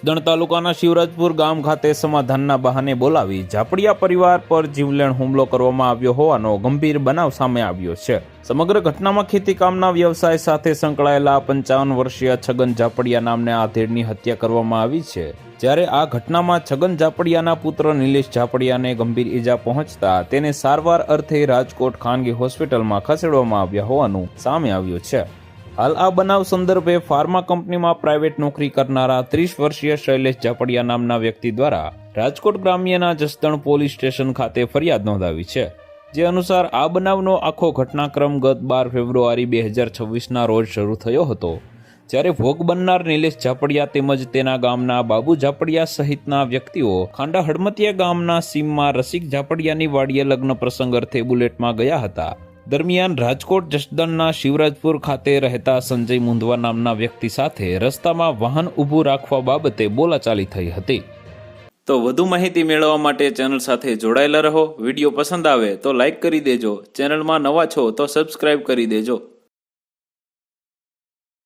જસદણ તાલુકાના શિવરાજપુર ગામ ખાતે સમાધાનના બહાને બોલાવી ઝાપડિયા પરિવાર પર જીવલેણ હુમલો કરવામાં આવ્યો હોવાનો ગંભીર બનાવ સામે આવ્યો છે। સમગ્ર ઘટનામાં ખેતીકામના વ્યવસાય સાથે સંકળાયેલા 55 વર્ષીય છગન ઝાપડિયા નામના આધેડની હત્યા કરવામાં આવી છે। જ્યારે આ ઘટનામાં છગન ઝાપડિયાના પુત્ર નિલેશ ઝાપડિયાને ગંભીર ઈજા પહોંચતા તેને સારવાર અર્થે રાજકોટ ખાનગી હોસ્પિટલમાં ખસેડવામાં આવ્યા હોવાનું સામે આવ્યું છે। હાલ આ બનાવ સંદર્ભે ફાર્મા કંપનીમાં પ્રાઇવેટ નોકરી કરનારા 30 વર્ષીય શૈલેષ ઝાપડિયા નામના વ્યક્તિ દ્વારા રાજકોટ ગ્રામ્યના જસદણ પોલીસ સ્ટેશન ખાતે ફરિયાદ નોંધાવી છે। જે અનુસાર આ બનાવનો આખો ઘટનાક્રમ ગત 12 ફેબ્રુઆરી 2026ના રોજ શરૂ થયો હતો, જ્યારે ભોગ બનનાર નિલેશ ઝાપડિયા તેમજ તેના ગામના બાબુ ઝાપડિયા સહિતના વ્યક્તિઓ ખાંડા હડમતિયા ગામના સીમમાં રસિક ઝાપડિયાની વાડીએ લગ્ન પ્રસંગ અર્થે બુલેટમાં ગયા હતા। દરમિયાન રાજકોટ જસદણના શિવરાજપુર ખાતે રહેતા સંજય મુંદવા નામના વ્યક્તિ સાથે રસ્તામાં વાહન ઊભું રાખવા બાબતે બોલાચાલી થઈ હતી। તો વધુ માહિતી મેળવવા માટે ચેનલ સાથે જોડાયેલા રહો। વિડીયો પસંદ આવે તો લાઈક કરી દેજો, ચેનલમાં નવા છો તો સબસ્ક્રાઇબ કરી દેજો।